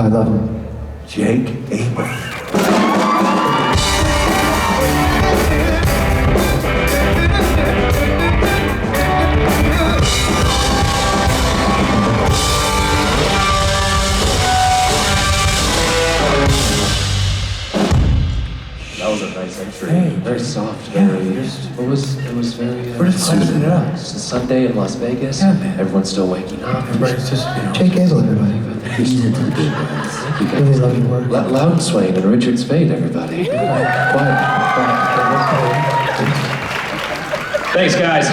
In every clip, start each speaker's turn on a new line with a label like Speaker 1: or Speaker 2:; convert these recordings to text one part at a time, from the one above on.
Speaker 1: I love him.
Speaker 2: Jake Abel.
Speaker 3: That was a nice entry.
Speaker 1: Hey.
Speaker 3: Very soft.
Speaker 1: Yeah,
Speaker 3: Very.
Speaker 1: just-
Speaker 3: It was very.
Speaker 1: We're just classing it up.
Speaker 3: It's a Sunday in Las Vegas.
Speaker 1: Yeah, man.
Speaker 3: Everyone's still waking up.
Speaker 1: Everybody's just, Jake Abel, everybody.
Speaker 4: Ease it to the big guys.
Speaker 1: Really love your work.
Speaker 3: Loud Swain and Richard's Fate, everybody. Quiet. Thanks, guys.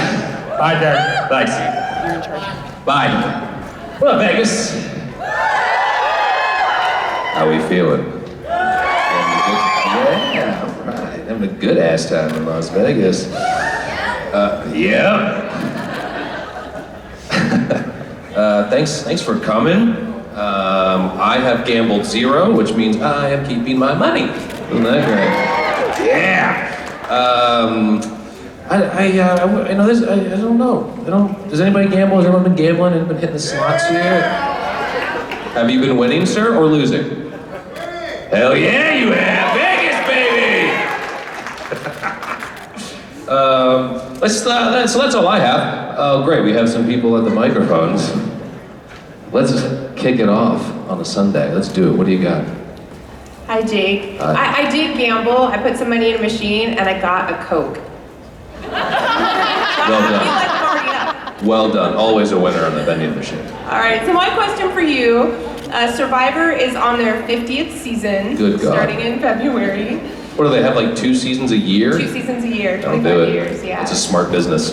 Speaker 3: Bye, Derek. Thanks. You're in charge. Bye. What up, Vegas? How we feeling? Yeah, all right. Having a good ass time in Las Vegas. Yeah. Thanks for coming. I have gambled 0, which means I am keeping my money. Isn't that great? Yeah. I know this. I don't know. Does anybody gamble? Has everyone been gambling and been hitting the slots here? Have you been winning, sir, or losing? Hell yeah, you have. Vegas, baby. So that's all I have. Oh, great. We have some people at the microphones. Let's kick it off on a Sunday. Let's do it. What do you got?
Speaker 5: Hi, Jake.
Speaker 3: Hi.
Speaker 5: I did gamble. I put some money in a machine and I got a Coke.
Speaker 3: Well done.
Speaker 5: You like party up.
Speaker 3: Well done. Always a winner on the vending machine.
Speaker 5: All right, so my question for you, Survivor is on their 50th season.
Speaker 3: Good God.
Speaker 5: Starting in February.
Speaker 3: What do they have, like 2 seasons a year?
Speaker 5: 2 seasons a year,
Speaker 3: Don't
Speaker 5: 25
Speaker 3: do it.
Speaker 5: years, yeah.
Speaker 3: It's a smart business.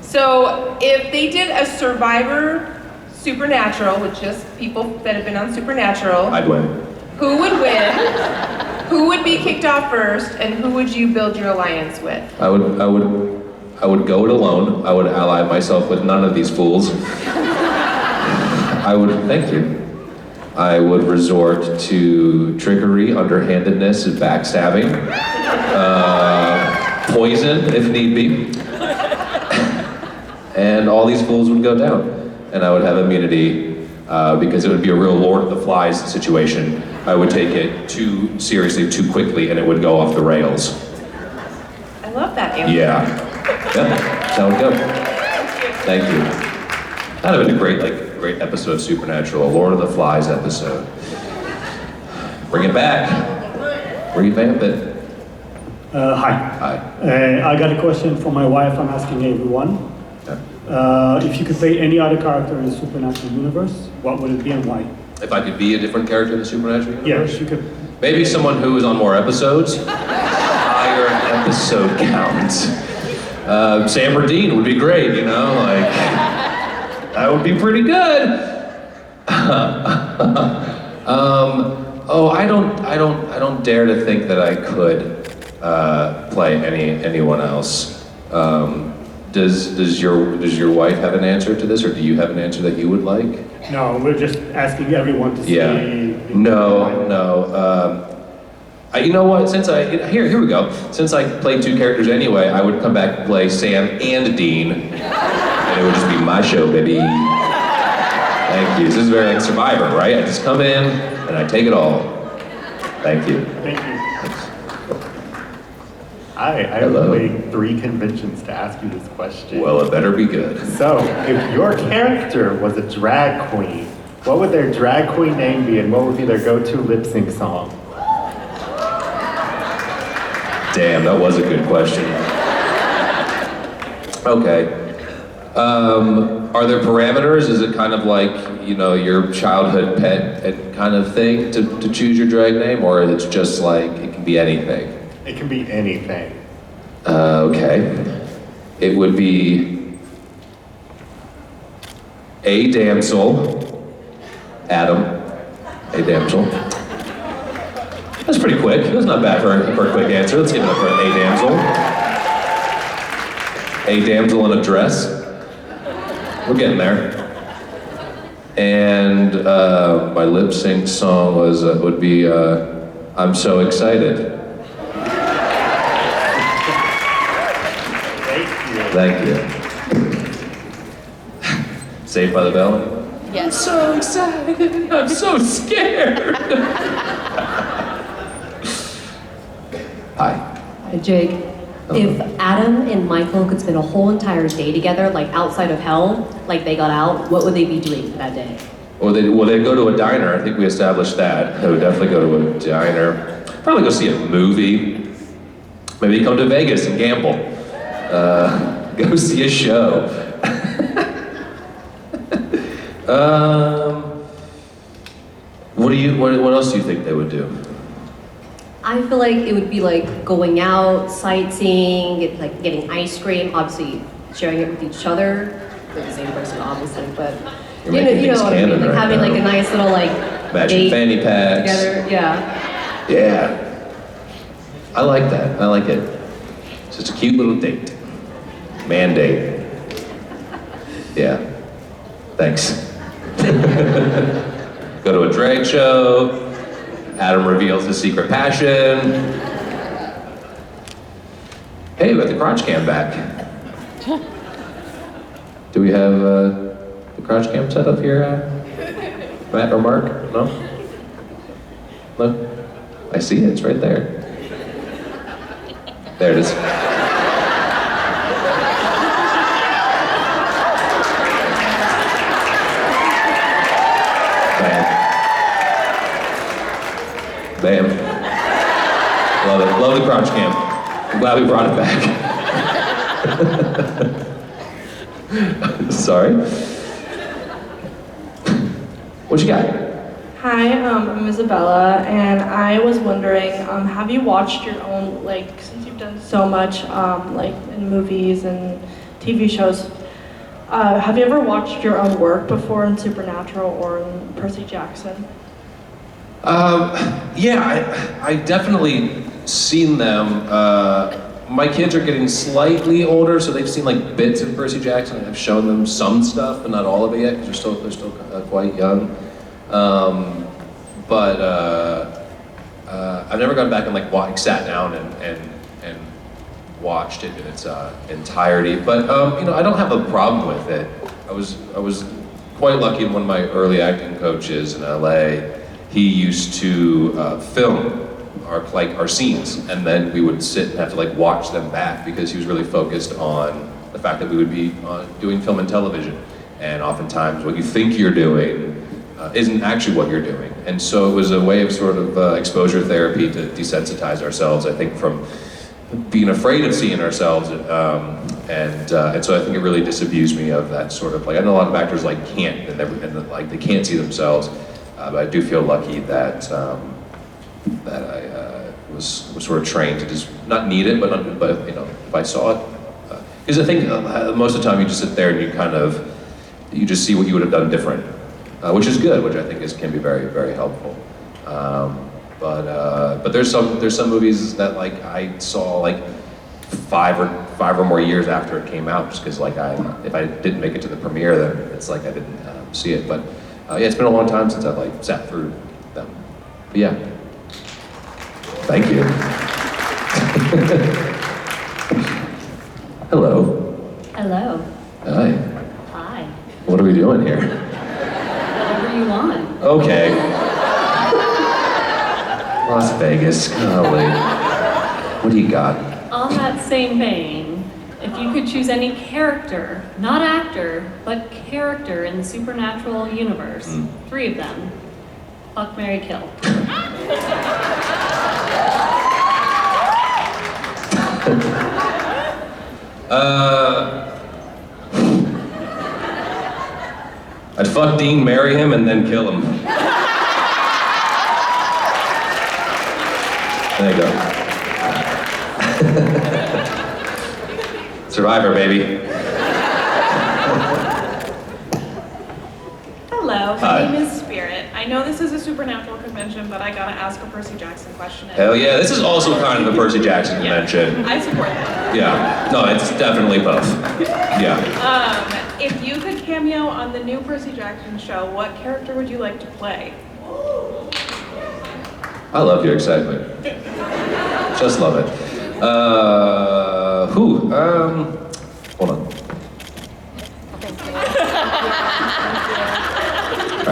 Speaker 5: So if they did a Survivor Supernatural with just people that have been on Supernatural,
Speaker 3: I'd win.
Speaker 5: who would win? Who would be kicked off first, and who would you build your alliance with?
Speaker 3: I would go it alone. I would ally myself with none of these fools. Thank you. I would resort to trickery, underhandedness, and backstabbing. Poison, if need be. And all these fools would go down. And I would have immunity because it would be a real Lord of the Flies situation. I would take it too seriously, too quickly, and it would go off the rails.
Speaker 5: I love that answer.
Speaker 3: Yeah. Yep, that's how it goes. Thank you. That'd have been a great episode of Supernatural, a Lord of the Flies episode. Bring it back. Revamp it.
Speaker 6: Hi.
Speaker 3: Hi.
Speaker 6: I got a question for my wife. I'm asking everyone.
Speaker 3: Yeah.
Speaker 6: If you could play any other character in the Supernatural universe, what would it be and why?
Speaker 3: If I could be a different character in the Supernatural universe?
Speaker 6: Yes, you could.
Speaker 3: Maybe someone who is on more episodes. Higher episode count. Sam Burdine would be great, that would be pretty good. I don't dare to think that I could play anyone else. Does your wife have an answer to this, or do you have an answer that you would like?
Speaker 6: No, we're just asking everyone to see.
Speaker 3: Yeah. No. You know what? Here we go. Since I played 2 characters anyway, I would come back and play Sam and Dean, and it would just be my show, baby. Thank you. This is very like Survivor, right? I just come in and I take it all. Thank you.
Speaker 6: Thank you.
Speaker 7: Hi, I have
Speaker 3: Hello.
Speaker 7: to wait 3 conventions to ask you this question.
Speaker 3: Well, it better be good.
Speaker 7: So, if your character was a drag queen, what would their drag queen name be, and what would be their go-to lip sync song?
Speaker 3: Damn, that was a good question. Okay. Are there parameters? Is it kind of like, your childhood pet kind of thing to choose your drag name, or it's just like, it can be anything?
Speaker 7: It can be anything.
Speaker 3: Okay. It would be a damsel, Adam, a damsel. That's pretty quick. That's not bad for a quick answer. Let's give it up for a damsel. A damsel in a dress. We're getting there. And my lip sync song would be I'm So Excited.
Speaker 7: Thank you.
Speaker 3: Thank you. Saved by the Bell? I'm
Speaker 2: Yes.
Speaker 3: so excited. I'm so scared. Hi.
Speaker 8: Jake, if Adam and Michael could spend a whole entire day together, like outside of hell, like they got out, what would they be doing for that day?
Speaker 3: Well, they'd go to a diner. I think we established that. They would definitely go to a diner. Probably go see a movie. Maybe come to Vegas and gamble. Go see a show. What else do you think they would do?
Speaker 8: I feel like it would be like going out, sightseeing, like getting ice cream, obviously sharing it with each other. They're the same person, obviously, but
Speaker 3: You're
Speaker 8: you
Speaker 3: making
Speaker 8: know
Speaker 3: things
Speaker 8: what I mean.
Speaker 3: canon
Speaker 8: Like
Speaker 3: right
Speaker 8: having like
Speaker 3: now.
Speaker 8: a nice little like
Speaker 3: Matching
Speaker 8: date
Speaker 3: fanny packs.
Speaker 8: together. Yeah.
Speaker 3: Yeah. I like that. I like it. It's just a cute little date. Man date. Yeah. Thanks. Go to a drag show. Adam reveals his secret passion. Hey, we got the crotch cam back. Do we have the crotch cam set up here, Matt or Mark? No? No? I see it, it's right there. There it is. Bam. Love it. Love the crotch cam. I'm glad we brought it back. Sorry. What you got?
Speaker 9: Hi, I'm Isabella, and I was wondering, have you watched your own, like, since you've done so much, like, in movies and TV shows, have you ever watched your own work before in Supernatural or in Percy Jackson?
Speaker 3: Yeah, I definitely seen them. My kids are getting slightly older, so they've seen like bits of Percy Jackson. I've shown them some stuff, but not all of it yet, because they're still quite young. But I've never gone back and like sat down and watched it in its entirety. But you know, I don't have a problem with it. I was quite lucky. One of my early acting coaches in LA, he used to film our scenes, and then we would sit and have to like watch them back, because he was really focused on the fact that we would be doing film and television, and oftentimes what you think you're doing isn't actually what you're doing. And so it was a way of sort of exposure therapy to desensitize ourselves, I think, from being afraid of seeing ourselves, and so I think it really disabused me of that sort of like, I know a lot of actors like can't, and like they can't see themselves, but I do feel lucky that that I was sort of trained to just not need it, but you know, if I saw it, because I think most of the time you just sit there and you just see what you would have done different, which is good, which I think can be very, very helpful. But there's some movies that like I saw like five or more years after it came out, just because like if I didn't make it to the premiere, then it's like I didn't see it. But yeah, it's been a long time since I've like sat through them. But yeah, thank you. Hello.
Speaker 8: Hello.
Speaker 3: Hi.
Speaker 8: Hi.
Speaker 3: What are we doing here?
Speaker 8: Whatever you want.
Speaker 3: Okay. Las Vegas, golly. What do you got?
Speaker 10: On that same vein, if you could choose any character, not actor, but character in the supernatural universe, 3 of them, fuck, marry, kill.
Speaker 3: I'd fuck Dean, marry him, and then kill him. There you go. Survivor, baby.
Speaker 11: Hello,
Speaker 3: Hi.
Speaker 11: my name is Spirit. I know this is a supernatural convention, but I gotta ask a Percy Jackson question.
Speaker 3: Hell yeah, this is also kind of a Percy Jackson convention.
Speaker 11: I support that.
Speaker 3: Yeah, no, it's definitely both. Yeah.
Speaker 11: If you could cameo on the new Percy Jackson show, what character would you like to play?
Speaker 3: I love your excitement. Just love it. Hold on.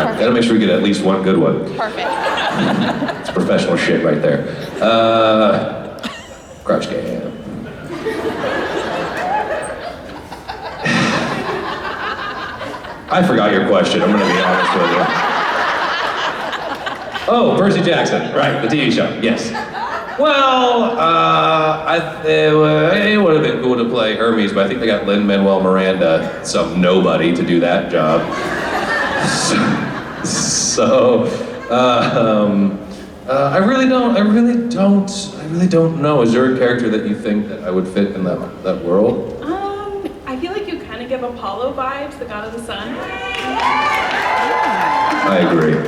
Speaker 3: right, gotta make sure we get at least one good one.
Speaker 5: Perfect.
Speaker 3: It's professional shit right there. Crouch cam. I forgot your question, I'm gonna be honest with you. Oh, Percy Jackson, right, the TV show, yes. Well, it would have been cool to play Hermes, but I think they got Lin-Manuel Miranda, some nobody, to do that job. I really don't know. Is there a character that you think that I would fit in that world?
Speaker 11: I feel like you kind of give Apollo vibes, the god of the sun.
Speaker 3: I agree with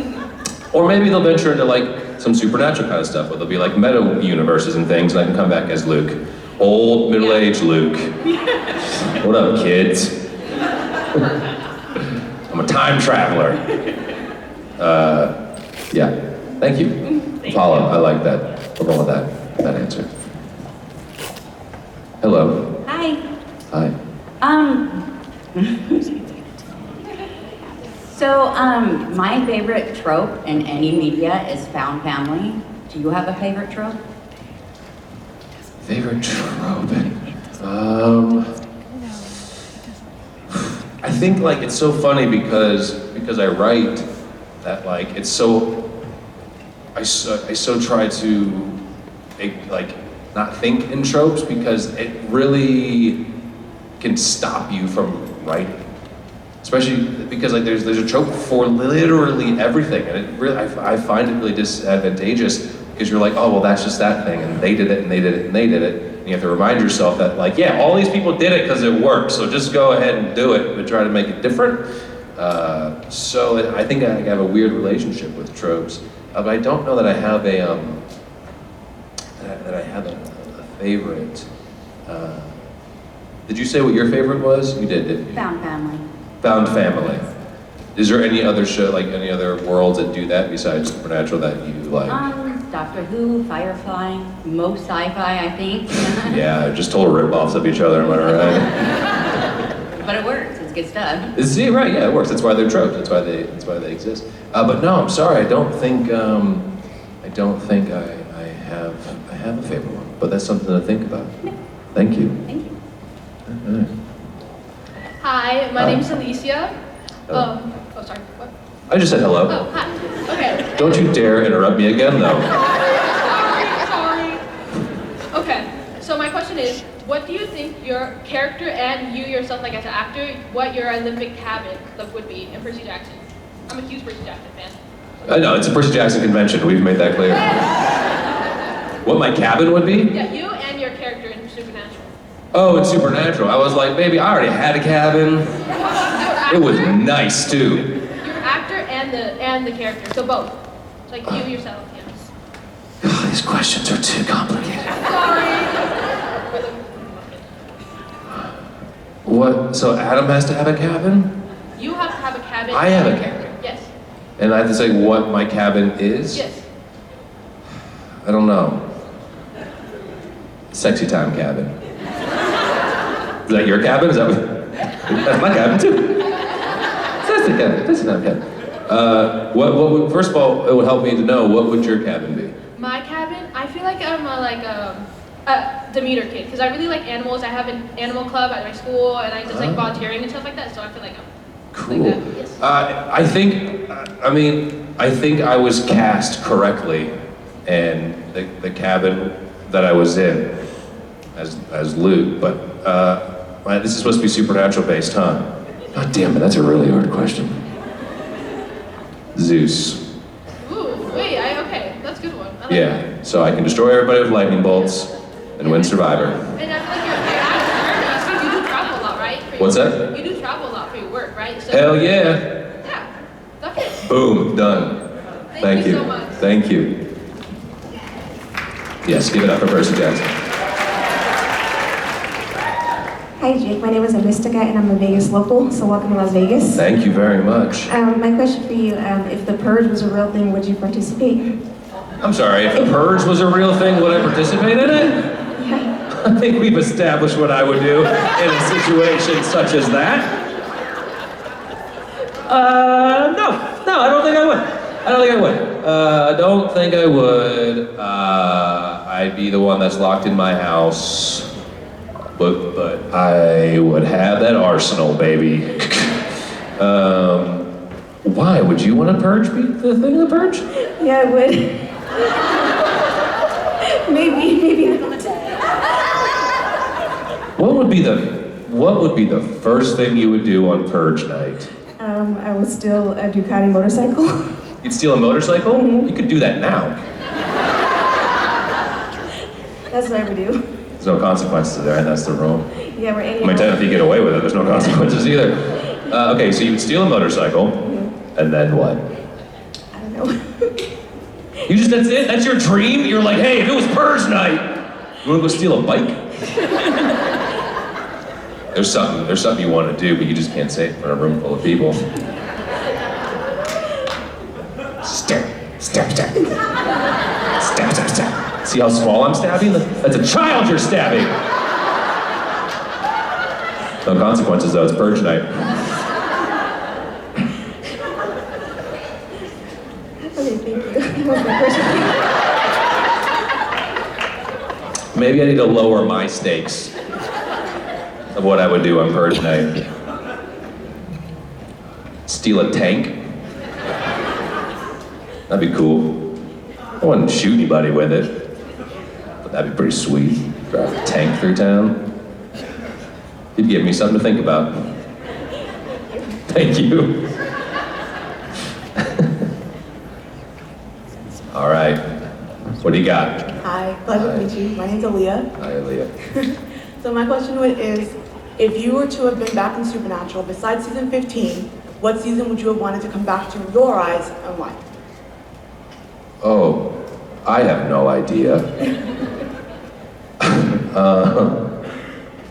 Speaker 3: you. Or maybe they'll venture into like some supernatural kind of stuff, where there'll be like meta universes and things, and I can come back as Luke. Old, middle-aged Luke. What up, kids? I'm a time traveler. Yeah, thank you. Apollo, I like that. We'll go with that answer. Hello.
Speaker 2: Hi.
Speaker 3: Hi.
Speaker 2: So, my favorite trope in any media is found family. Do you have a favorite trope?
Speaker 3: Favorite trope? I think like it's so funny because I write that like it's so I so try to like not think in tropes because it really can stop you from writing. Especially because like there's a trope for literally everything, and it really I find it really disadvantageous because you're like, oh well, that's just that thing, and they did it, and they did it, and they did it, and you have to remind yourself that like, yeah, all these people did it because it worked, so just go ahead and do it, but try to make it different. So I think I have a weird relationship with tropes, but I don't know that I have a favorite. Did you say what your favorite was? You did, didn't you?
Speaker 2: Found family.
Speaker 3: Found family. Is there any other show, like any other worlds that do that besides Supernatural that you like?
Speaker 2: Doctor Who, Firefly, most sci-fi, I think.
Speaker 3: Yeah, just total rip-offs of each other, am I right?
Speaker 2: But it works, it's good stuff.
Speaker 3: See, right, yeah, it works. That's why they're tropes. That's why they exist. But no, I'm sorry. I don't think I have a favorite one. But that's something to think about. Thank you.
Speaker 2: Thank you.
Speaker 3: Right.
Speaker 12: Hi, my name's Alicia.
Speaker 3: Hello.
Speaker 12: Sorry, what?
Speaker 3: I just said hello.
Speaker 12: Oh, hi. Okay.
Speaker 3: Don't you dare interrupt me again, though.
Speaker 12: Sorry. Okay, so my question is, what do you think your character and you yourself, like as an actor, what your Olympic habit look would be in Percy Jackson? I'm a huge Percy Jackson fan.
Speaker 3: I know, it's a Percy Jackson convention. We've made that clear. What my cabin would be?
Speaker 12: Yeah, you and your character in Supernatural.
Speaker 3: Oh, it's Supernatural. I was like, baby, I already had a cabin. It was nice, too.
Speaker 12: Your actor and the character, so both. It's like you yourself, yes.
Speaker 3: God, these questions are too complicated.
Speaker 12: Sorry.
Speaker 3: What, so Adam has to have a cabin?
Speaker 12: You have to have a cabin.
Speaker 3: I have
Speaker 12: and
Speaker 3: a
Speaker 12: character. Yes.
Speaker 3: And I have to say what my cabin is?
Speaker 12: Yes.
Speaker 3: I don't know. Sexy time cabin. Is that your cabin? Is that what? That's my cabin too. Sexy cabin. Sexy time cabin. What would, first of all, it would help me to know, what would your cabin be?
Speaker 12: My cabin, I feel like I'm a Demeter kid, because I really like animals. I have an animal club at my school, and I just like volunteering and stuff like that, so I feel like I'm
Speaker 3: Cool.
Speaker 12: like that. Yes.
Speaker 3: I think I was cast correctly in the cabin that I was in as Luke, but this is supposed to be supernatural based, huh? God damn it, that's a really hard question. Zeus.
Speaker 12: Ooh, wait, okay, that's a good one. I like
Speaker 3: Yeah,
Speaker 12: that.
Speaker 3: so I can destroy everybody with lightning bolts and win Survivor.
Speaker 12: And I feel like you're actor, you do travel a lot, right? For your
Speaker 3: What's
Speaker 12: work.
Speaker 3: that?
Speaker 12: You do travel a lot for your work, right? So,
Speaker 3: Hell yeah.
Speaker 12: Yeah, okay.
Speaker 3: Boom, done.
Speaker 12: Thank you so much.
Speaker 3: Thank you. Yes, give it up for Percy Jackson.
Speaker 13: Hi Jake, my name is Mystica and I'm a Vegas local, so welcome to Las Vegas.
Speaker 3: Thank you very much.
Speaker 13: My question for you, if the purge was a real thing, would you participate?
Speaker 3: I'm sorry, if the purge was a real thing, would I participate in it?
Speaker 13: Yeah.
Speaker 3: I think we've established what I would do in a situation such as that. No, I don't think I would. I don't think I would. I'd be the one that's locked in my house. But I would have that arsenal, baby. Why? Would you want to purge the thing to purge?
Speaker 13: Yeah, I would. maybe another day.
Speaker 3: What would be the first thing you would do on purge night?
Speaker 13: I would steal a Ducati motorcycle.
Speaker 3: You'd steal a motorcycle?
Speaker 13: Mm-hmm.
Speaker 3: You could do that now.
Speaker 13: That's what I would do.
Speaker 3: There's no consequences there, and that's the rule.
Speaker 13: Yeah, we're
Speaker 3: I mean, if you get away with it, there's no consequences either. Okay, so you would steal a motorcycle, and then what?
Speaker 13: I don't know.
Speaker 3: That's it? That's your dream? You're like, hey, if it was purge night, you wanna go steal a bike? There's something you want to do, but you just can't say it in front of a room full of people. Stab. See how small I'm stabbing? That's a child you're stabbing! No consequences though, it's purge night.
Speaker 13: Okay, thank you. That was my question.
Speaker 3: Maybe I need to lower my stakes of what I would do on purge night. Steal a tank? That'd be cool. I wouldn't shoot anybody with it, but that'd be pretty sweet. Drive a tank through town. You'd give me something to think about. Thank you. All right, what do you got?
Speaker 14: Hi, pleasure to meet you. My name's Aaliyah.
Speaker 3: Hi, Aaliyah.
Speaker 14: So my question is, if you were to have been back in Supernatural, besides season 15, what season would you have wanted to come back to in your eyes, and why?
Speaker 3: Oh, I have no idea.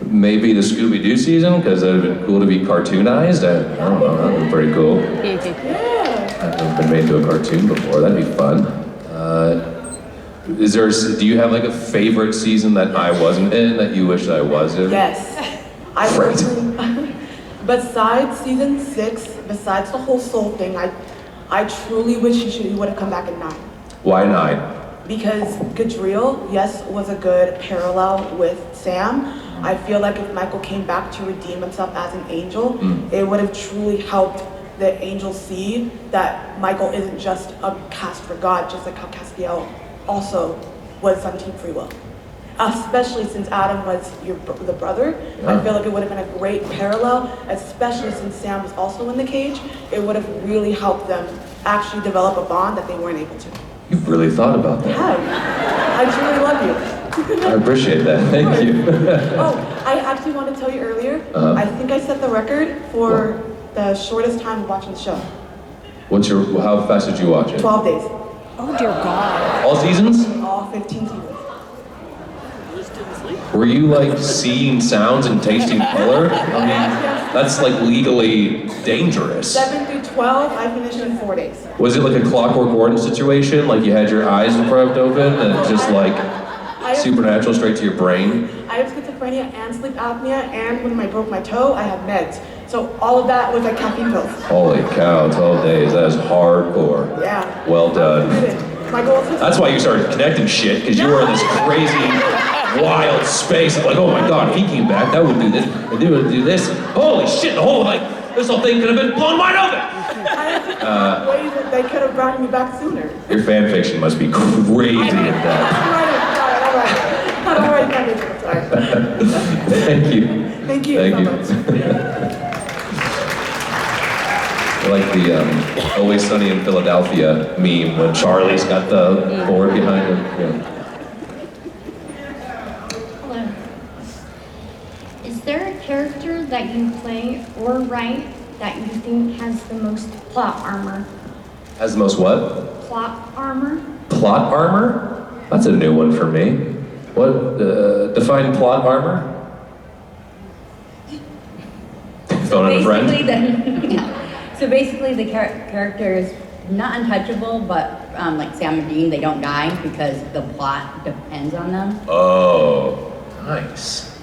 Speaker 3: Maybe the Scooby-Doo season, because it would have been cool to be cartoonized. I don't know, that would be pretty cool. I've never been made to a cartoon before, that'd be fun. Do you have like a favorite season that I wasn't in that you wish I was in?
Speaker 14: Yes. Besides season 6, besides the whole soul thing, I truly wish he would have come back at 9.
Speaker 3: Why 9?
Speaker 14: Because Gadriel, yes, was a good parallel with Sam. I feel like if Michael came back to redeem himself as an angel, it would have truly helped the angels see that Michael isn't just a cast for God, just like how Castiel also was 17 free will. Especially since Adam was the brother. I feel like it would have been a great parallel, especially since Sam was also in the cage. It would have really helped them actually develop a bond that they weren't able to.
Speaker 3: You've really thought about that.
Speaker 14: Yeah, I truly love you.
Speaker 3: I appreciate that, thank you.
Speaker 14: Oh, I actually wanted to tell you earlier, I think I set the record for the shortest time of watching the show.
Speaker 3: How fast did you watch it?
Speaker 14: 12 days.
Speaker 13: Oh dear God.
Speaker 3: All seasons?
Speaker 14: All 15 seasons.
Speaker 3: Were you like seeing sounds and tasting color? I mean, that's like legally dangerous.
Speaker 14: 7 through 12, I finished in 4 days.
Speaker 3: Was it like a Clockwork Orange situation? Like you had your eyes propped open and it just like supernatural straight to your brain?
Speaker 14: I have schizophrenia and sleep apnea, and when I broke my toe, I had meds. So all of that was like caffeine pills.
Speaker 3: Holy cow, 12 days, that is hardcore.
Speaker 14: Yeah.
Speaker 3: Well done.
Speaker 14: My goal is
Speaker 3: That's why you started connecting shit, because you were in this crazy, wild space of like, oh my god, if he came back, that would do this, and he would do this. Holy shit, this whole thing could have been blown wide open.
Speaker 14: ways that they could have brought me back sooner.
Speaker 3: Your fan fiction must be crazy at that.
Speaker 14: All right, sorry.
Speaker 3: Thank you.
Speaker 14: Thank you so much.
Speaker 3: I like the Always Sunny in Philadelphia meme when Charlie's got the board behind him. Yeah.
Speaker 15: Hello. Is there a character that you play or write that you think has the most plot armor?
Speaker 3: Has the most what?
Speaker 15: Plot armor?
Speaker 3: Plot armor? That's a new one for me. What, define plot armor? Phone a friend?
Speaker 2: So basically the character is not untouchable, but like Sam and Dean, they don't die because the plot depends on them.
Speaker 3: Oh, nice.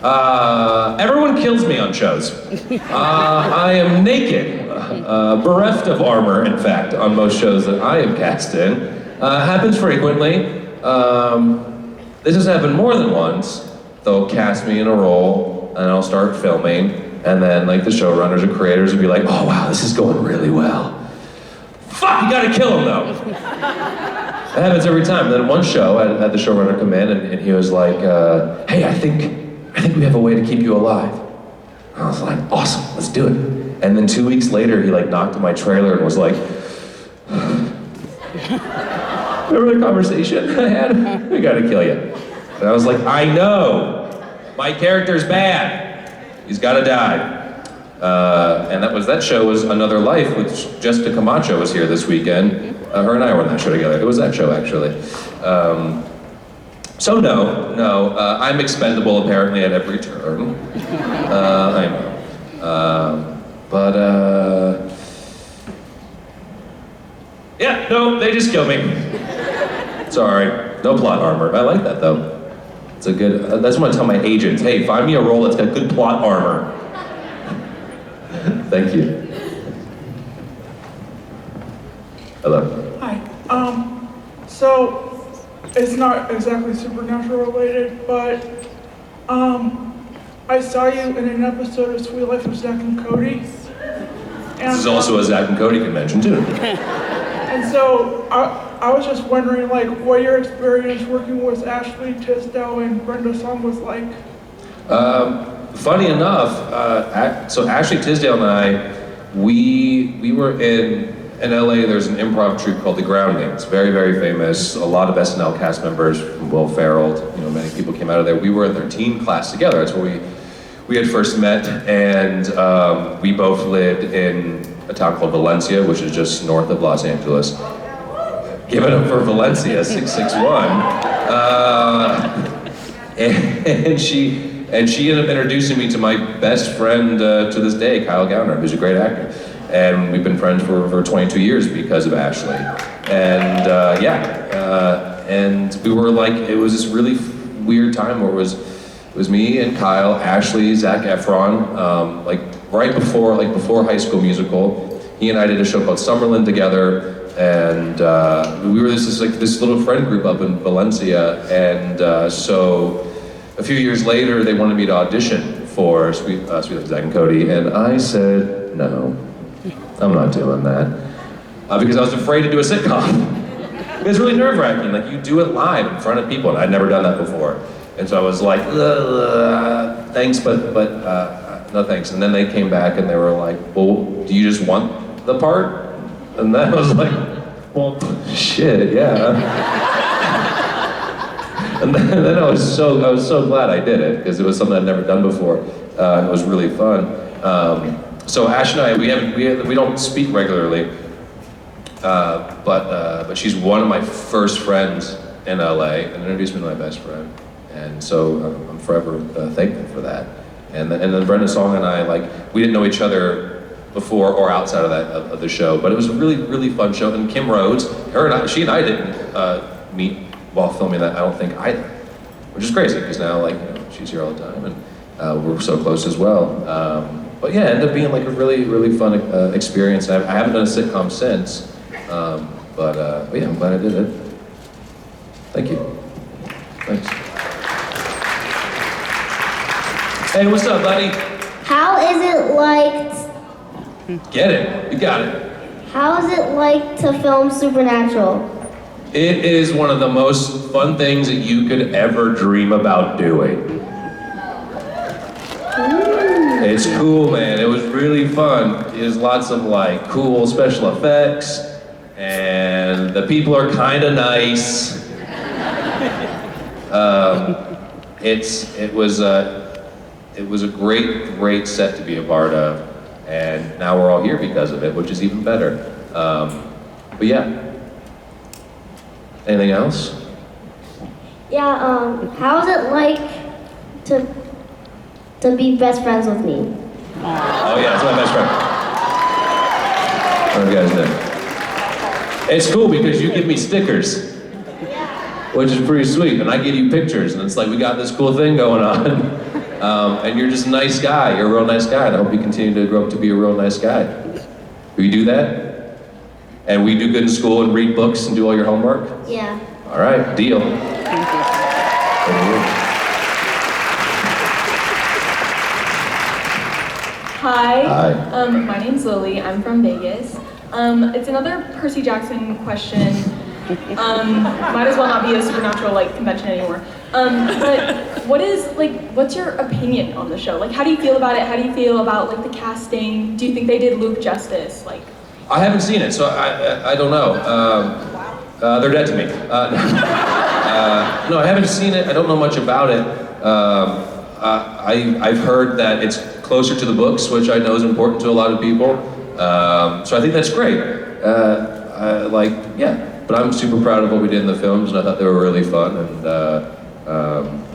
Speaker 3: Everyone kills me on shows. I am naked. bereft of armor, in fact, on most shows that I am cast in. Happens frequently. This has happened more than once. They'll cast me in a role, and I'll start filming, and then like the showrunners or creators will be like, "Oh wow, this is going really well. Fuck, you gotta kill him though." That happens every time. And then one show, I had the showrunner come in, and he was like, "Hey, I think we have a way to keep you alive." I was like, "Awesome, let's do it." And then 2 weeks later, he like knocked on my trailer and was like, "Remember the conversation I had? We gotta kill you." And I was like, "I know, my character's bad. He's gotta die." And that show was Another Life, which Jessica Camacho was here this weekend. Her and I were on that show together. It was that show, actually. So no, I'm expendable apparently at every turn. I know. Yeah, no, they just killed me. Sorry, no plot armor. I like that though. It's a good, that's what I tell my agents. Hey, find me a role that's got good plot armor. Thank you. Hello.
Speaker 16: Hi. So it's not exactly supernatural related, but I saw you in an episode of Sweet Life of Zack and Cody. And,
Speaker 3: This is also a Zack and Cody convention too.
Speaker 16: And so I was just wondering, like, what your experience working with Ashley Tisdale and Brenda Song was like.
Speaker 3: Funny enough, so Ashley Tisdale and I, we were in LA. There's an improv troupe called The Groundings, very, very famous. A lot of SNL cast members, from Will Ferrell, many people came out of there. We were in their teen class together. That's where we had first met, and we both lived in a town called Valencia, which is just north of Los Angeles. Give it up for Valencia, 661. And she ended up introducing me to my best friend to this day, Kyle Gowner, who's a great actor. And we've been friends for 22 years because of Ashley. And and we were like, it was this really weird time where it was me and Kyle, Ashley, Zac Efron, right before High School Musical. He and I did a show called Summerlin together, and we were this little friend group up in Valencia, and so a few years later they wanted me to audition for Sweet Life of Zack and Cody, and I said no, I'm not doing that, because I was afraid to do a sitcom. It was really nerve-wracking. Like, you do it live in front of people, and I'd never done that before. And so I was like, thanks, but no thanks. And then they came back and they were like, well, do you just want the part? And then I was like, well, shit, yeah. And then I was so glad I did it, because it was something I'd never done before. And it was really fun. So Ash and I, we don't speak regularly, but she's one of my first friends in LA, and introduced me to my best friend. And so I'm forever thankful for that. And then Brenda Song and I, we didn't know each other before or outside of the show, but it was a really, really fun show. And Kim Rhodes, she and I didn't meet while filming that, I don't think either, which is crazy, because now she's here all the time, and we're so close as well. But yeah, it ended up being a really, really fun experience. I haven't done a sitcom since, but yeah, I'm glad I did it. Thank you. Thanks. Hey, what's up, buddy?
Speaker 17: How is it like?
Speaker 3: Get it. You got it.
Speaker 17: How is it like to film Supernatural?
Speaker 3: It is one of the most fun things that you could ever dream about doing. It's cool, man. It was really fun. There's lots of cool special effects, and the people are kind of nice. It was a great set to be a part of, and now we're all here because of it, which is even better. But yeah. Anything else?
Speaker 17: Yeah, how is it like to be best friends with me?
Speaker 3: Oh yeah, it's my best friend. What do you guys do? It's cool because you give me stickers, which is pretty sweet, and I give you pictures, and it's we got this cool thing going on. And you're just a nice guy. You're a real nice guy, and I hope you continue to grow up to be a real nice guy. Will you do that? And we do good in school and read books and do all your homework?
Speaker 17: Yeah.
Speaker 3: All right, deal.
Speaker 18: Hi.
Speaker 3: Hi.
Speaker 18: My name's Lily. I'm from Vegas. It's another Percy Jackson question. Might as well not be a supernatural convention anymore. But what's your opinion on the show? Like, how do you feel about it? How do you feel about the casting? Do you think they did Luke justice?
Speaker 3: I haven't seen it, so I don't know. They're dead to me. No, I haven't seen it. I don't know much about it. I've heard that it's closer to the books, which I know is important to a lot of people. So I think that's great. But I'm super proud of what we did in the films, and I thought they were really fun.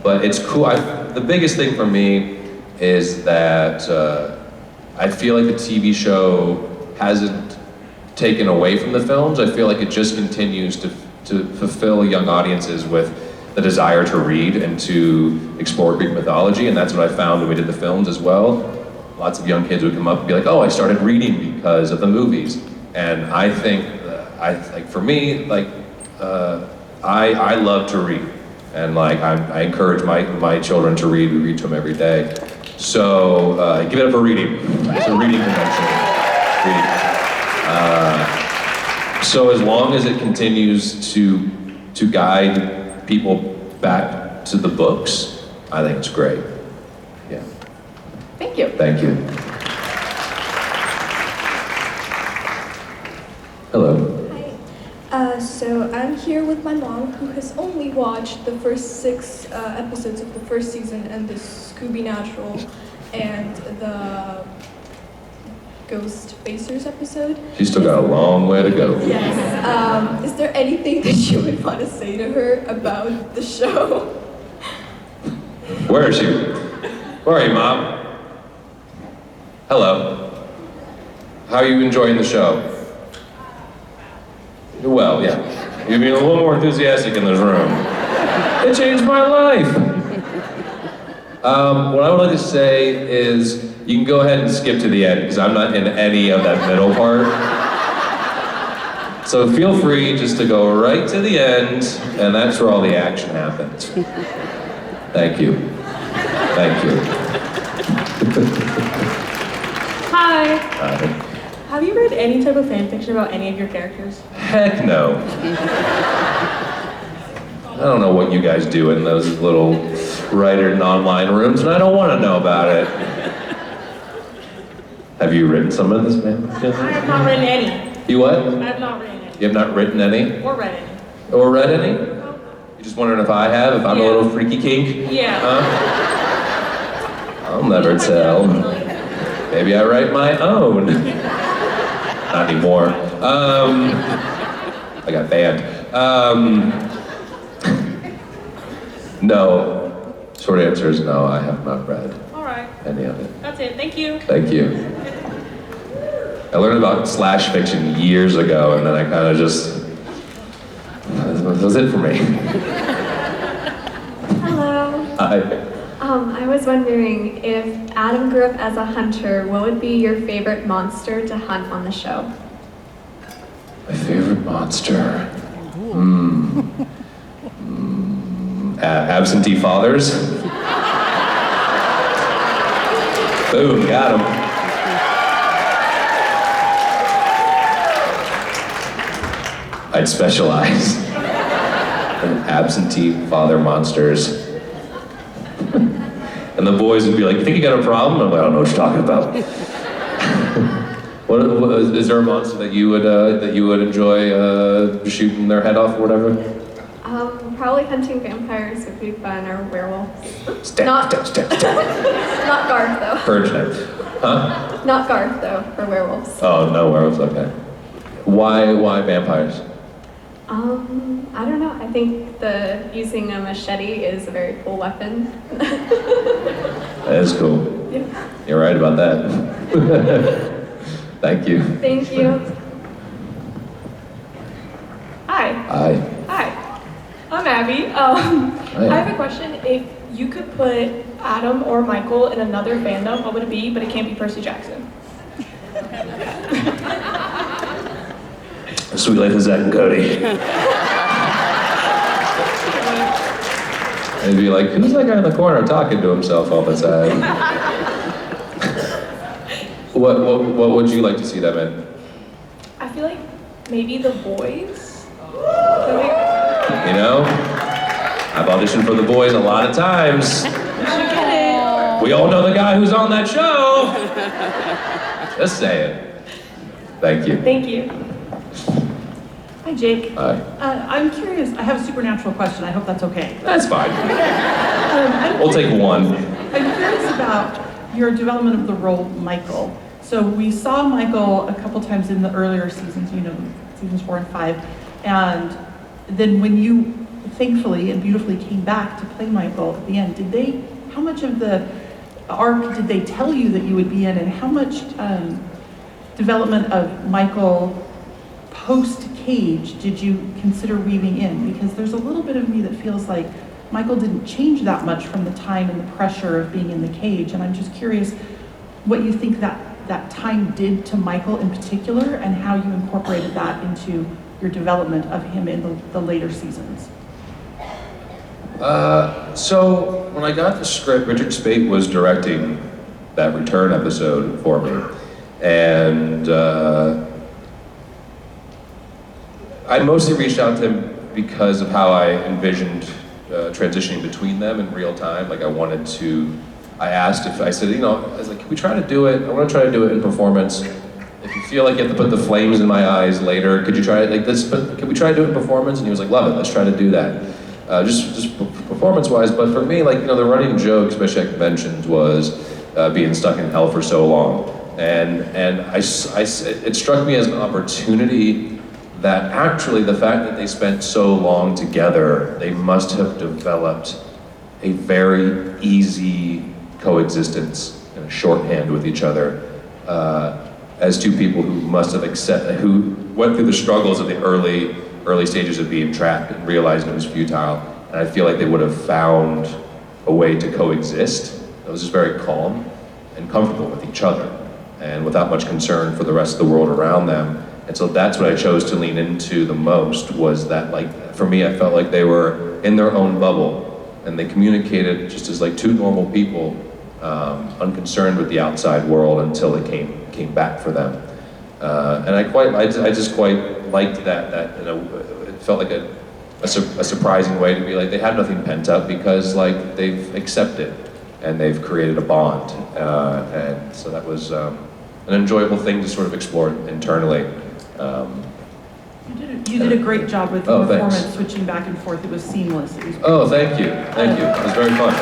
Speaker 3: But it's cool. The biggest thing for me is that I feel like the TV show hasn't taken away from the films. I feel like it just continues to fulfill young audiences with the desire to read and to explore Greek mythology, and that's what I found when we did the films as well. Lots of young kids would come up and be like, "Oh, I started reading because of the movies," and I think, for me, I love to read, and I encourage my children to read. We read to them every day. So give it up for reading. It's a reading convention. Reading. So as long as it continues to guide people back to the books, I think it's great. Yeah.
Speaker 18: Thank you.
Speaker 3: Thank you. Hello.
Speaker 19: So I'm here with my mom, who has only watched the first 6 episodes of the first season and the Scooby Natural and the Ghost Facers episode.
Speaker 3: She's still got a long way to go.
Speaker 19: Yes. Is there anything that you would want to say to her about the show?
Speaker 3: Where is she? Where are you, Mom? Hello. How are you enjoying the show? Well, yeah. You'd be a little more enthusiastic in this room. It changed my life. What I would like to say is, you can go ahead and skip to the end, because I'm not in any of that middle part. So feel free just to go right to the end, and that's where all the action happens. Thank you. Thank you.
Speaker 18: Hi.
Speaker 3: Hi.
Speaker 18: Have you read any type of fan fiction about any of your characters?
Speaker 3: Heck no. I don't know what you guys do in those little writer and online rooms, and I don't want to know about it. Have you written some of this, man?
Speaker 18: I have not written any.
Speaker 3: You what?
Speaker 18: I have not written any.
Speaker 3: You have not written any?
Speaker 18: Or read any.
Speaker 3: Or read any? You're just wondering if I have, if I'm a little freaky kink?
Speaker 18: Yeah.
Speaker 3: Huh? I'll never tell. Maybe I write my own. Not anymore. I got banned. No. Short answer is no, I have not read any of it.
Speaker 18: That's it. Thank you.
Speaker 3: Thank you. I learned about slash fiction years ago, and then I kind of just, that was it for me.
Speaker 20: Hello.
Speaker 3: Hi.
Speaker 20: I was wondering, if Adam grew up as a hunter, what would be your favorite monster to hunt on the show?
Speaker 3: My favorite monster? Absentee fathers? Boom, got him. I'd specialize in absentee father monsters. And the boys would be like, "You think you got a problem?" I'm like, "I don't know what you're talking about." What is there a monster that you would enjoy shooting their head off or whatever?
Speaker 20: Probably hunting vampires would be fun, or werewolves.
Speaker 3: Not
Speaker 20: Garth though.
Speaker 3: Purge them. Huh?
Speaker 20: Not Garth though, for werewolves.
Speaker 3: Oh, no werewolves, okay. Why vampires?
Speaker 20: I don't know. I think using a machete is a very cool weapon.
Speaker 3: That is cool.
Speaker 20: Yeah.
Speaker 3: You're right about that. Thank you.
Speaker 20: Thank you.
Speaker 18: Hi.
Speaker 3: Hi.
Speaker 18: Hi. I'm Abby. I have a question. If you could put Adam or Michael in another fandom, what would it be? But it can't be Percy Jackson.
Speaker 3: Sweet Life of Zack and Cody. And he'd be like, who's that guy in the corner talking to himself all the time? What would you like to see them in?
Speaker 18: I feel like maybe The Boys.
Speaker 3: You know, I've auditioned for The Boys a lot of times. We all know the guy who's on that show. Just saying. Thank you.
Speaker 18: Thank you.
Speaker 21: Hi, Jake.
Speaker 3: Hi.
Speaker 21: I'm curious. I have a supernatural question. I hope that's okay.
Speaker 3: That's fine. We'll take one.
Speaker 21: I'm curious about your development of the role, Michael. So we saw Michael a couple times in the earlier seasons, seasons 4 and 5, and then when you thankfully and beautifully came back to play Michael at the end, how much of the arc did they tell you that you would be in, and how much development of Michael post-Cage did you consider weaving in? Because there's a little bit of me that feels like Michael didn't change that much from the time and the pressure of being in the cage, and I'm just curious what you think that time did to Michael in particular, and how you incorporated that into your development of him in the later seasons.
Speaker 3: So when I got the script, Richard Speight was directing that return episode for me, and I mostly reached out to him because of how I envisioned transitioning between them in real time. Like I asked if, I said, I was like, can we try to do it? I want to try to do it in performance. If you feel like you have to put the flames in my eyes later, could you try it like this? But can we try to do it in performance? And he was like, love it, let's try to do that. Just performance-wise, but for me, like, the running joke, especially at conventions, was being stuck in hell for so long. And it struck me as an opportunity that actually the fact that they spent so long together, they must have developed a very easy coexistence and a shorthand with each other as two people who must have who went through the struggles of the early stages of being trapped and realizing it was futile. And I feel like they would have found a way to coexist that was just very calm and comfortable with each other and without much concern for the rest of the world around them. And so that's what I chose to lean into the most, was that, like, for me, I felt like they were in their own bubble and they communicated just as like two normal people, unconcerned with the outside world until it came back for them. And I just quite liked that it felt like a surprising way to be like, they had nothing pent up because like they've accepted and they've created a bond. And so that was an enjoyable thing to sort of explore internally.
Speaker 21: You did a great job with the performance,
Speaker 3: thanks.
Speaker 21: switching back and forth. It was seamless. It was
Speaker 3: Thank you. It was very fun.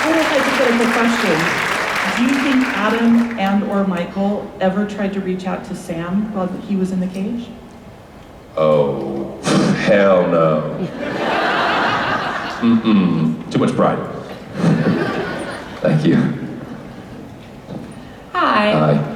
Speaker 21: Hypothetical question. Do you think Adam and or Michael ever tried to reach out to Sam while he was in the cage?
Speaker 3: Oh, hell no. Too much pride. Thank you.
Speaker 5: Hi.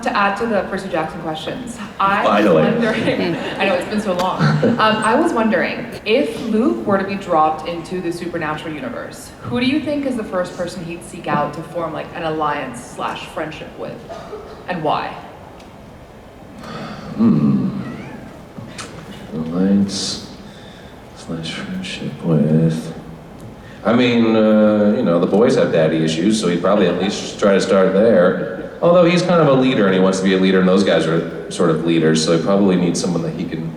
Speaker 5: To add to the Percy Jackson questions, I was wondering, I know it's been so long. I was wondering, if Luke were to be dropped into the supernatural universe, who do you think is the first person he'd seek out to form like an alliance / friendship with, and why?
Speaker 3: Alliance / friendship with. I mean, the boys have daddy issues, so he'd probably at least try to start there. Although he's kind of a leader and he wants to be a leader, and those guys are sort of leaders, so he probably needs someone that he can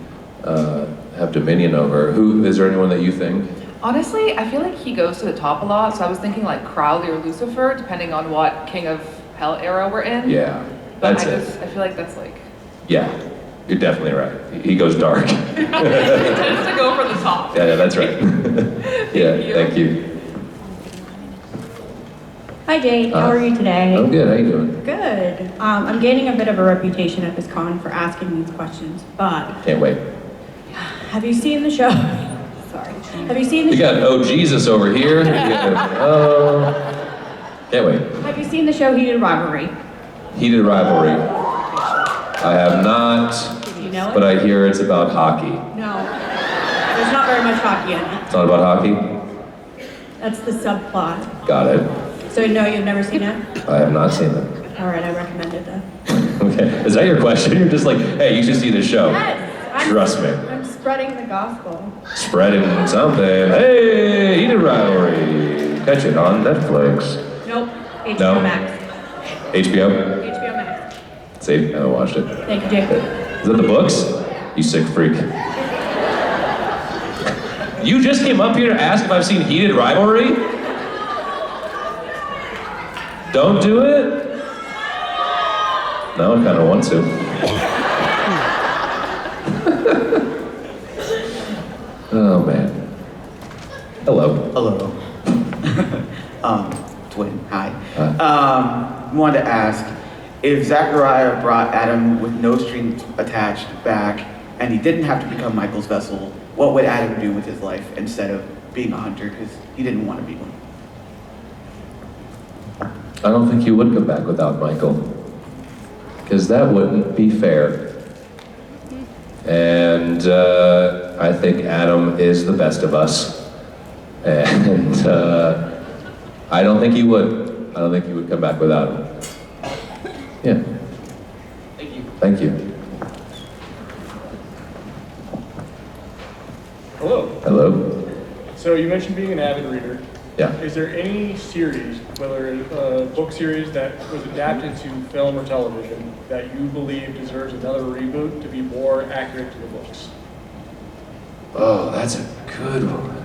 Speaker 3: have dominion over. Is there anyone that you think?
Speaker 5: Honestly, I feel like he goes to the top a lot, so I was thinking like Crowley or Lucifer, depending on what King of Hell era we're in.
Speaker 3: Yeah,
Speaker 5: But I feel like that's like...
Speaker 3: Yeah, you're definitely right. He goes dark.
Speaker 5: He tends to go for the top.
Speaker 3: Yeah, that's right. Thank you.
Speaker 2: Hi Jake, how are you today?
Speaker 3: I'm good, how you doing?
Speaker 2: Good. I'm gaining a bit of a reputation at this con for asking these questions, but
Speaker 3: Can't wait.
Speaker 2: have you seen the show? Sorry. Have you seen the
Speaker 3: You
Speaker 2: show?
Speaker 3: got Oh Jesus over here. Can't wait.
Speaker 2: Have you seen the show Heated Rivalry?
Speaker 3: Heated Rivalry. I have not,
Speaker 2: Do you know it?
Speaker 3: but I hear it's about hockey.
Speaker 2: No. There's not very much hockey in it.
Speaker 3: It's not about hockey?
Speaker 2: That's the subplot.
Speaker 3: Got it.
Speaker 2: So no, you've never seen it?
Speaker 3: I have not seen it.
Speaker 2: All right, I recommend it then.
Speaker 3: Okay, is that your question? You're just like, hey, you should see this show.
Speaker 2: Yes.
Speaker 3: Trust me.
Speaker 20: I'm spreading the gospel.
Speaker 3: Spreading something. Hey, Heated Rivalry. Catch it on Netflix.
Speaker 20: Nope. HBO
Speaker 3: No.
Speaker 20: Max.
Speaker 3: HBO?
Speaker 20: HBO Max.
Speaker 3: See, I haven't watched it.
Speaker 20: Thank you, Jake.
Speaker 3: Is that the books? You sick freak. You just came up here to ask if I've seen Heated Rivalry? Don't do it? No, I kind of want to. Oh man. Hello.
Speaker 4: Hello. Twin, hi. Wanted to ask, if Zachariah brought Adam with no strings attached back, and he didn't have to become Michael's vessel, what would Adam do with his life instead of being a hunter, because he didn't want to be one?
Speaker 3: I don't think you would come back without Michael, because that wouldn't be fair. And I think Adam is the best of us, and I don't think he would. I don't think he would come back without him. Yeah.
Speaker 4: Thank you.
Speaker 3: Thank you.
Speaker 22: Hello.
Speaker 3: Hello.
Speaker 22: So you mentioned being an avid reader.
Speaker 3: Yeah.
Speaker 22: Is there any series, whether a book series that was adapted to film or television, that you believe deserves another reboot to be more accurate to the books?
Speaker 3: Oh, that's a good one.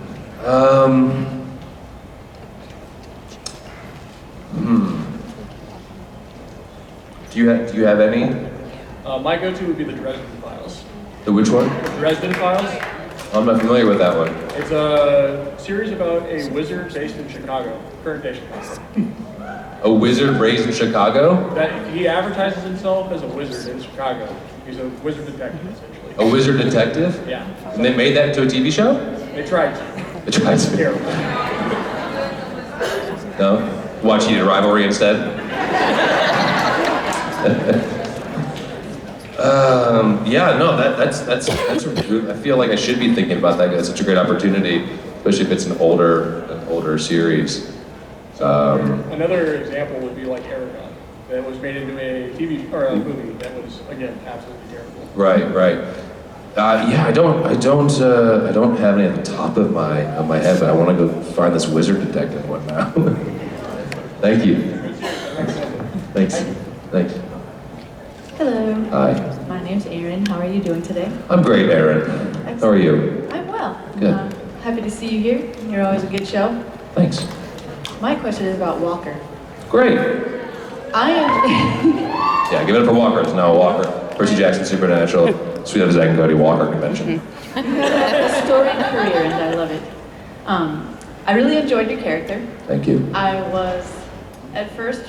Speaker 3: Do you have any?
Speaker 22: My go-to would be the Dresden Files.
Speaker 3: The which one?
Speaker 22: The Dresden Files.
Speaker 3: I'm not familiar with that one.
Speaker 22: It's a series about a wizard based in Chicago, current day Chicago.
Speaker 3: A wizard raised in Chicago?
Speaker 22: That he advertises himself as a wizard in Chicago. He's a wizard detective, essentially.
Speaker 3: A wizard detective?
Speaker 22: Yeah.
Speaker 3: And they made that into a TV show?
Speaker 22: They tried to.
Speaker 3: They tried to.
Speaker 22: Terrible.
Speaker 3: No? Watch Heated Rivalry instead? Yeah, no, that's a good, I feel like I should be thinking about that. It's such a great opportunity, especially if it's an older series.
Speaker 22: Another example would be like Aragon, that was made into a TV or a movie that was again absolutely terrible.
Speaker 3: Right. Yeah, I don't have any at the top of my head, but I want to go find this wizard detective one now. Thank you. Thanks.
Speaker 23: Hello.
Speaker 3: Hi.
Speaker 23: My name's Erin. How are you doing today?
Speaker 3: I'm great, Aaron. How are you?
Speaker 23: I'm well.
Speaker 3: Good.
Speaker 23: Happy to see you here. You're always a good show.
Speaker 3: Thanks.
Speaker 23: My question is about Walker.
Speaker 3: Great.
Speaker 23: I am.
Speaker 3: Yeah, give it up for Walker. It's now a Walker. Percy Jackson Supernatural, Sweet of Zack and Cody Walker Convention.
Speaker 23: You have a storied career, and I love it. I really enjoyed your character.
Speaker 3: Thank you.
Speaker 23: I was, at first,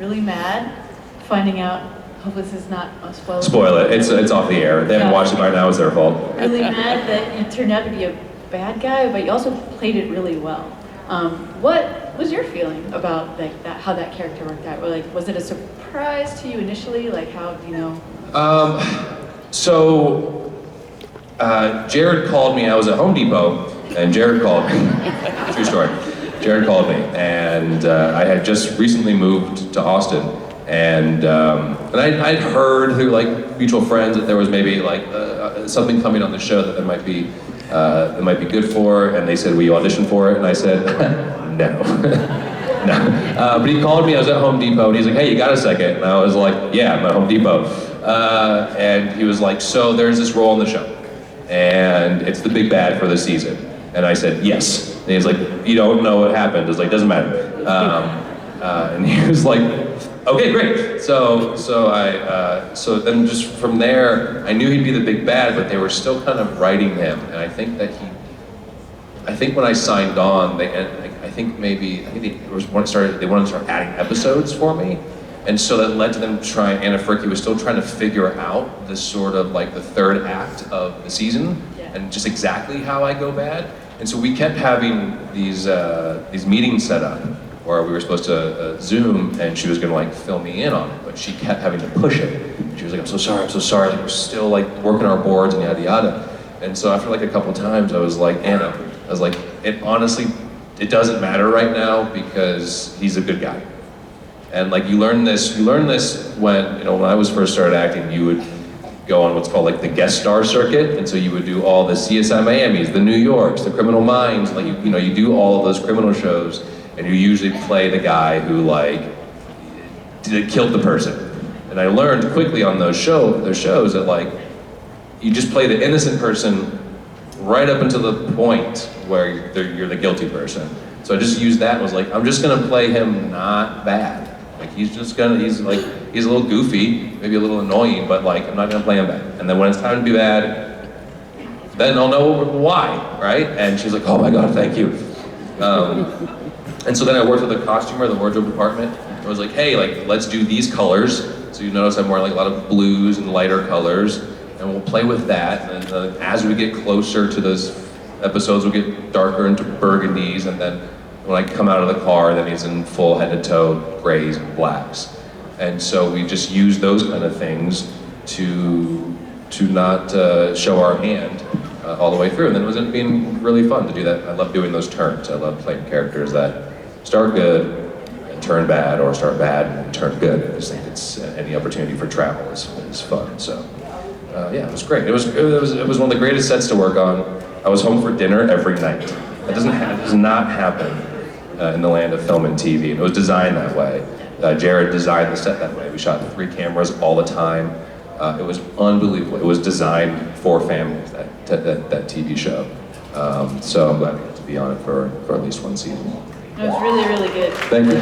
Speaker 23: really mad finding out. Hope this is not a spoiler.
Speaker 3: Spoil it. It's off the air. If they haven't watched it by now, it's their fault.
Speaker 23: Really mad that it turned out to be a bad guy, but you also played it really well. What was your feeling about like that? How that character worked out? Or like, was it a surprise to you initially? Like, how do you know?
Speaker 3: Jared called me. I was at Home Depot, and Jared called me. True story. Jared called me, and I had just recently moved to Austin. And I'd heard through like mutual friends that there was maybe like something coming on the show that might be good for, and they said, "Will you audition for it?" And I said, "No, no." But he called me. I was at Home Depot, and he's like, "Hey, you got a second?" And I was like, "Yeah, I'm at Home Depot." And he was like, "So there's this role in the show, and it's the big bad for the season." And I said, "Yes." And he's like, "You don't know what happened?" It's like, "Doesn't matter." And he was like, "Okay, great." So then just from there, I knew he'd be the big bad, but they were still kind of writing him, and I think when I signed on, they wanted to start adding episodes for me, and so that led to them trying. Anna Fricke was still trying to figure out the sort of like the third act of the season, and just exactly how I go bad, and so we kept having these meetings set up, where we were supposed to Zoom, and she was gonna like fill me in on it, but she kept having to push it. She was like, I'm so sorry, like we're still like working our boards and yada yada. And so after like a couple times, I was like, Anna, it honestly, it doesn't matter right now because he's a good guy. And like you learn this when I was first started acting, go on what's called like the guest star circuit, and so you would do all the CSI Miamis, the New Yorks, the Criminal Minds, like you know, you do all of those criminal shows, and you usually play the guy who like killed the person. And I learned quickly on those shows that like you just play the innocent person right up until the point where you're the guilty person. So I just used that and was like, I'm just gonna play him not bad. Like he's a little goofy, maybe a little annoying, but like I'm not gonna play him bad. And then when it's time to be bad, then I'll know why, right? And she's like, oh my God, thank you. And so then I worked with the costumer, the wardrobe department. I was like, hey, like let's do these colors. So you notice I'm wearing like a lot of blues and lighter colors, and we'll play with that. And as we get closer to those episodes, we'll get darker into burgundies, and then when I come out of the car, then he's in full head to toe grays and blacks. And so we just use those kind of things to not show our hand all the way through. And then it was being really fun to do that. I love doing those turns. I love playing characters that start good and turn bad, or start bad and turn good. I just think it's any opportunity for travel is fun. So yeah, it was great. It was one of the greatest sets to work on. I was home for dinner every night. That does not happen in the land of film and TV, and it was designed that way. Jared designed the set that way. We shot 3 cameras all the time. It was unbelievable. It was designed for families, that TV show. So I'm glad we got to be on it for at least 1 season.
Speaker 23: It was really, really good.
Speaker 3: Thank you.
Speaker 23: You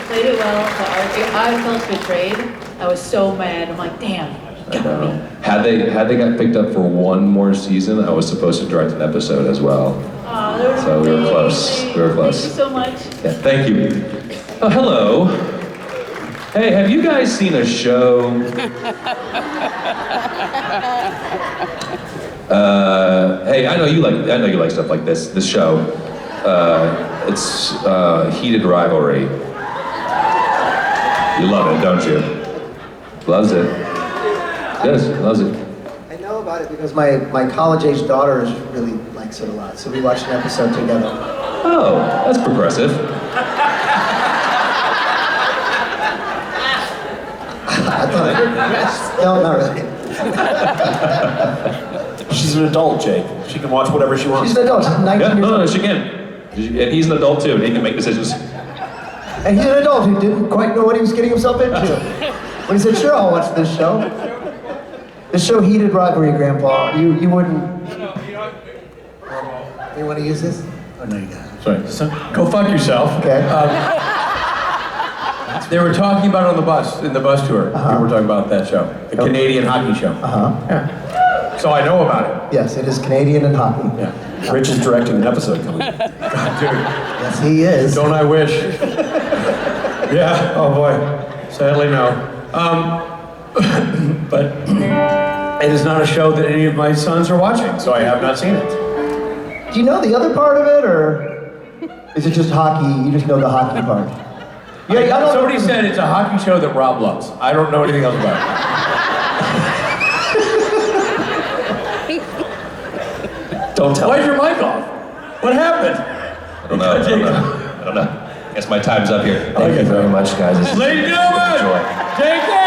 Speaker 23: played it well, but I felt betrayed. I was so mad. I'm like, damn.
Speaker 3: I know. Had they got picked up for 1 more season, I was supposed to direct an episode as well. So we were close. We were close.
Speaker 23: Thank you so much.
Speaker 3: Yeah, thank you. Oh, hello. Hey, have you guys seen a show? Hey, I know you like stuff like this. This show. It's Heated Rivalry. You love it, don't you? Loves it. Yes, loves it.
Speaker 1: I know about it because my college-age daughter really likes it a lot, so we watched an episode together.
Speaker 3: Oh, that's progressive.
Speaker 1: I thought no, not really.
Speaker 6: She's an adult, Jake. She can watch whatever she wants.
Speaker 1: She's an adult. She's 19 years old.
Speaker 3: No, she can. And he's an adult too, and he can make decisions.
Speaker 1: And he's an adult who didn't quite know what he was getting himself into. When he said, sure, I'll watch this show. The show Heated Rivalry, Grandpa. You wouldn't... You want to use this? Oh, no, you got it.
Speaker 6: Sorry. So, go fuck yourself.
Speaker 1: Okay.
Speaker 6: They were talking about it on the bus, in the bus tour. We were talking about that show. The Canadian hockey show. Yeah. So I know about it.
Speaker 1: Yes, it is Canadian and hockey.
Speaker 6: Yeah. Rich is directing an episode coming. God, dude.
Speaker 1: Yes, he is.
Speaker 6: Don't I wish? Yeah, oh boy. Sadly, no. But it is not a show that any of my sons are watching, so I have not seen it.
Speaker 1: Do you know the other part of it, or is it just hockey? You just know the hockey part? Yeah,
Speaker 6: somebody said it's a hockey show that Rob loves. I don't know anything else about it. Don't tell me. Why's your mic off? What happened?
Speaker 3: I don't know. I guess my time's up here. Thank you very much, guys.
Speaker 6: Ladies and gentlemen, take care!